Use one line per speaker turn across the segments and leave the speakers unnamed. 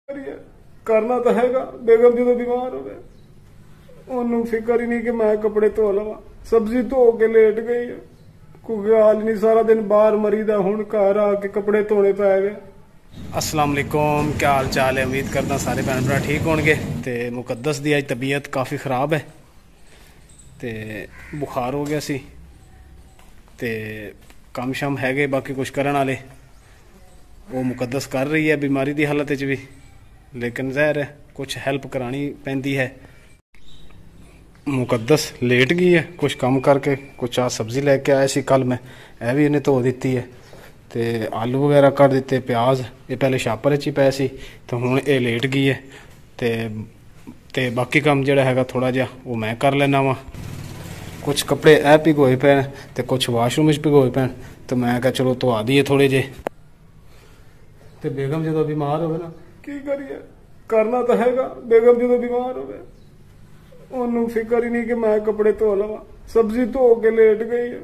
करना तो हैगा। बेगम जो बीमार हो गए ओनू फिक्र ही नहीं कि मैं कपड़े धो लवा। सब्जी धो के लेट गई है, कोई हाल नहीं। सारा दिन बाहर मरीदा, हुण घर आके कपड़े धोने पै गए।
अस्सलाम वालेकुम, क्या हाल चाल है? उम्मीद करना सारे भैन भरा ठीक होंगे। तो मुकद्दस की अज तबीयत काफ़ी ख़राब है, तो बुखार हो गया सी, तो कम शम है गए बाकी कुछ करने वाले वो मुकद्दस कर रही है बीमारी की हालत भी, लेकिन ज़ाहिर है कुछ हेल्प करानी पैंदी है। मुकद्दस लेट गई है कुछ कम करके, कुछ आ सब्जी लैके आए सी कल, मैं यह भी इन्हें धो दी है, तो आलू वगैरह कर दिते, प्याज ये पहले छापर च ही पै सी, तो हुण ये लेट गई है। तो बाकी काम जिहड़ा हैगा थोड़ा जिहा वो मैं कर लेना वा। कुछ कपड़े ऐ भिगोए पे तो कुछ वाशरूम भिगोए पे, तो मैं क्या चलो धोआ दिए थोड़े जे। तो बेगम जो बीमार हो ना
की करिए, करना तो हैगा। बेगम जो बीमार हो गए ओनू फिक्र ही नहीं कि मैं कपड़े धो लवा। सब्जी धो के लेट गई है,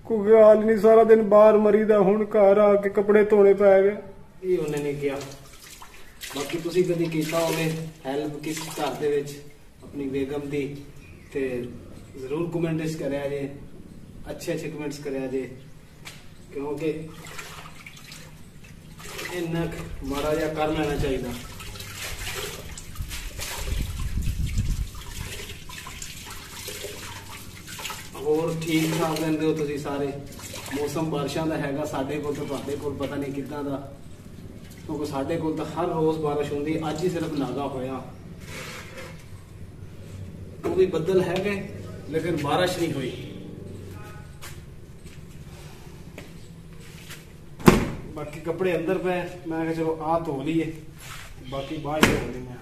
कोई हाल नहीं। सारा दिन बाहर मरीदा, हुण घर आके कपड़े धोने पै गए।
ये उन्हें नहीं किया। बाकी तुसी कदी कीता होवे हेल्प किस घर दे विच अपनी बेगम दी, ते जरूर कमेंट्स करया जे, अच्छे कमेंट्स करया जे, क्योंकि इन्ना माड़ा जिहा कर लेना चाहिए। और ठीक ठाक रहंदे हो तुसीं सारे? मौसम बारिशां दा हैगा, साडे कोल तो तुहाडे कोल पता नहीं किद्दां दा, क्योंकि साडे कोल तो हर रोज़ बारिश होंदी। अज ही सिर्फ नागा होया, वो भी बदल है गए लेकिन बारिश नहीं हुई। बाकी कपड़े अंदर पे, मैं चलो आ धो लिए, बाकी बाहर धो ली मैं।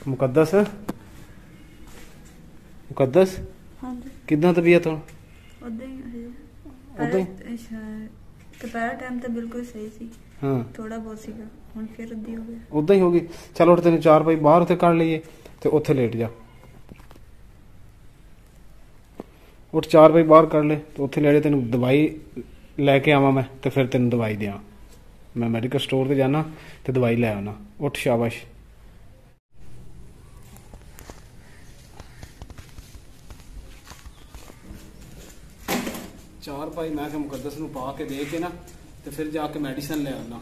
मुकद्दस मुकद्दस
हाँ जी,
किद्दां तबीयत हुण?
उदां ही दोपहर टाइम तो बिल्कुल सही सी,
हाँ
थोड़ा बहुत सीगा, हुण फिर उदां ही हो गया।
उदां ही होगी। चल उठ, तेन चार पाई बाहर उत्थे कढ़ लीए, तो उत्थे लेट जा। उठ चार पाई बाहर कढ़ ले, तो उत्थे लेटे तेन दवाई लैके आवां मैं, तो फिर तेन दवाई दें। मैं मैडिकल स्टोर ते जाना तो दवाई लै आना। उठ शाबाश। चार भाई मैं कि मुकद्दस नूं पा के दे के ना, तो फिर जाके मेडिसिन ले आना।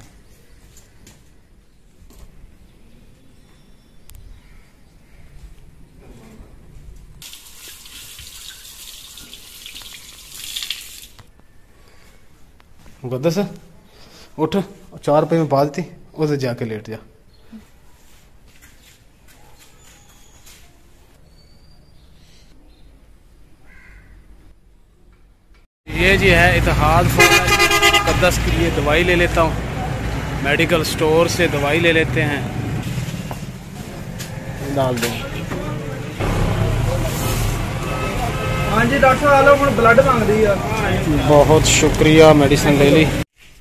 मुकद्दस उठ, चार रुपये में पा दी, उधर जाके लेट जा। ये जी है इतिहाद मुकद्दस के लिए दवाई ले लेता हूँ, मेडिकल स्टोर से दवाई ले लेते हैं। डाल दो।
हाँ जी डॉक्टर साहब, हुण ब्लड मांगदी है।
बहुत शुक्रिया, मेडिसिन ले ली।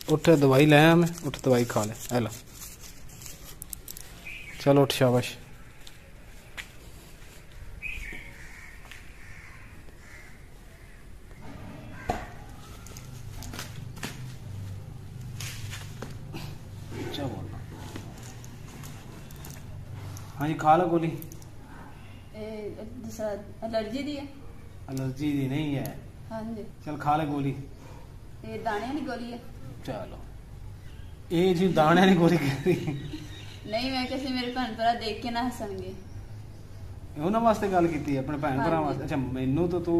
उठ दवाई ले आया मैं, उठ दवाई खा ले। हेलो चलो उठ शाबाश। हाँ जी खा लो गोली।
एलर्जी दी है?
एलर्जी दी नहीं है।
हाँ जी
चल खा ले गोली।
ये दाने वाली गोली है?
चलो ये जी दाने वाली गोली कह रही
नहीं, मैं किसी मेरे भैन भरा देख के ना हसणगे,
उन्होंने वास्ते गल की अपने भैन भरा वास्ते। अच्छा मैनू तो तू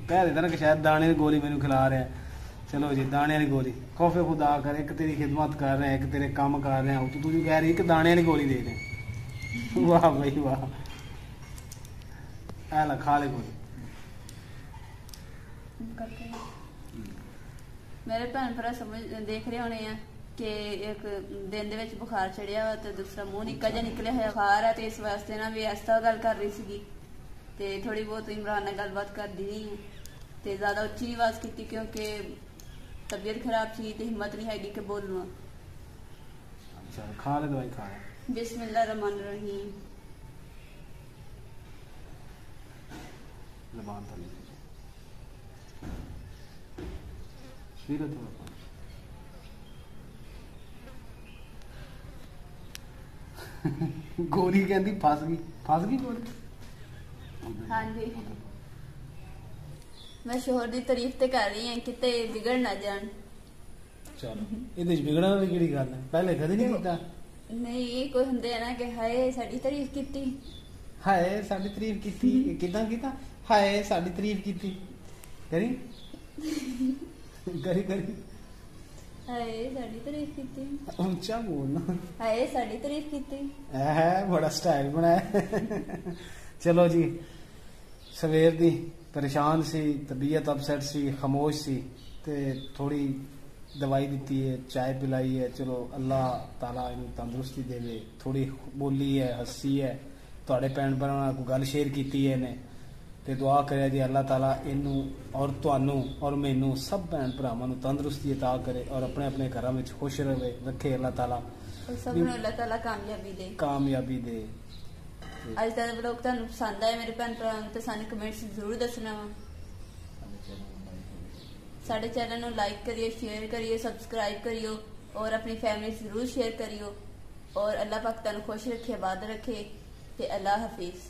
कह देता ना कि शायद दाने की गोली मैनू खिला रहा है। चलो जी दाने वाली गोली, खौफे खुदा कर, एक तेरी खिदमत कर रहे हैं, एक तेरे काम कर रहे हैं, तू कह रही है कि दाने वाली गोली दे दे। वाह भाई वाह, ऐला खा ले गोली।
मेरे भैन भरा समझ देख रहे होने हैं कि एक दिन दे विच बुखार चढ़िया वा ते दूसरा मुंह निक्का जिहा निकलिया होया बुखार है, तो इस वास्ते ना भी ऐसा गल कर रही सी, ते थोड़ी बहुत इमरान नाल गलबात करदी रही है, ते ज्यादा उच्ची नहीं आवाज की क्योंकि तबीयत खराब थी, तो हिम्मत नहीं हैगी कि बोलूँ।
अच्छा खा ले दवाई खा ले।
बिस्मिल्लाह रहमान रहीम।
जबान थले फिर थोड़ा गोरी कहती फस गई गोरी।
हाँ जी, मैं शोहर की तारीफ ते कर रही हूँ किते बिगड़ ना जान।
चलो ਇਹਦੇ ਚ ਵਿਗੜਨ ਵਾਲੀ ਕਿਹੜੀ ਗੱਲ ਹੈ, ਪਹਿਲੇ ਕਦੇ ਨਹੀਂ ਕੀਤਾ।
नहीं कोई ਹੁੰਦੇ ਆ ਨਾ ਕਿ ਹਾਏ ਸਾਡੀ ਤਾਰੀਫ ਕੀਤੀ,
ਹਾਏ ਸਾਡੀ ਤਾਰੀਫ ਕੀਤੀ, ਕਿਦਾਂ ਕੀਤਾ, ਹਾਏ ਸਾਡੀ ਤਾਰੀਫ ਕੀਤੀ, ਕਰੀ ਕਰੀ ਕਰੀ
ਹਾਏ ਸਾਡੀ ਤਾਰੀਫ ਕੀਤੀ,
ਉੱਚਾ ਬੋਲਣਾ,
ਹਾਏ ਸਾਡੀ ਤਾਰੀਫ ਕੀਤੀ।
ਹੈ ਬੜਾ ਸਟਾਈਲ ਬਣਾਇਆ। ਚਲੋ ਜੀ, ਸਵੇਰ ਦੀ ਪਰੇਸ਼ਾਨ ਸੀ, ਤਬੀਅਤ ਅਪਸੈਟ ਸੀ, ਖਾਮੋਸ਼ ਸੀ, ਤੇ ਥੋੜੀ दवाई दी है, चाय पिलाई है। चलो अल्लाह ताला इन्हू तंदुरुस्ती देवे। थोड़ी बोली है, हसी है, थोड़े भैन भरावां को गल शेयर की है ने, ते दुआ करे जी अल्लाह ताला इनू और तुहानू और मैनू सब भैन भरावां नू तंदुरुस्ती अता करे और अपने अपने घरां विच खुश रहे रखे अल्लाह ताला,
और सब नू अल्लाह ताला कामयाबी दे। अज दा व्लॉग तुहानू पसंद आया मेरे भैन भरावां ते सानू कमेंट्स जरूर दसना वा। साडे चैनल नू लाइक करियो, शेयर करियो, सबसक्राइब करियो और अपनी फैमिली जरूर शेयर करियो। और अल्लाह पाक तुहानू खुश रखे, आबाद रखे ते अल्लाह हाफिज।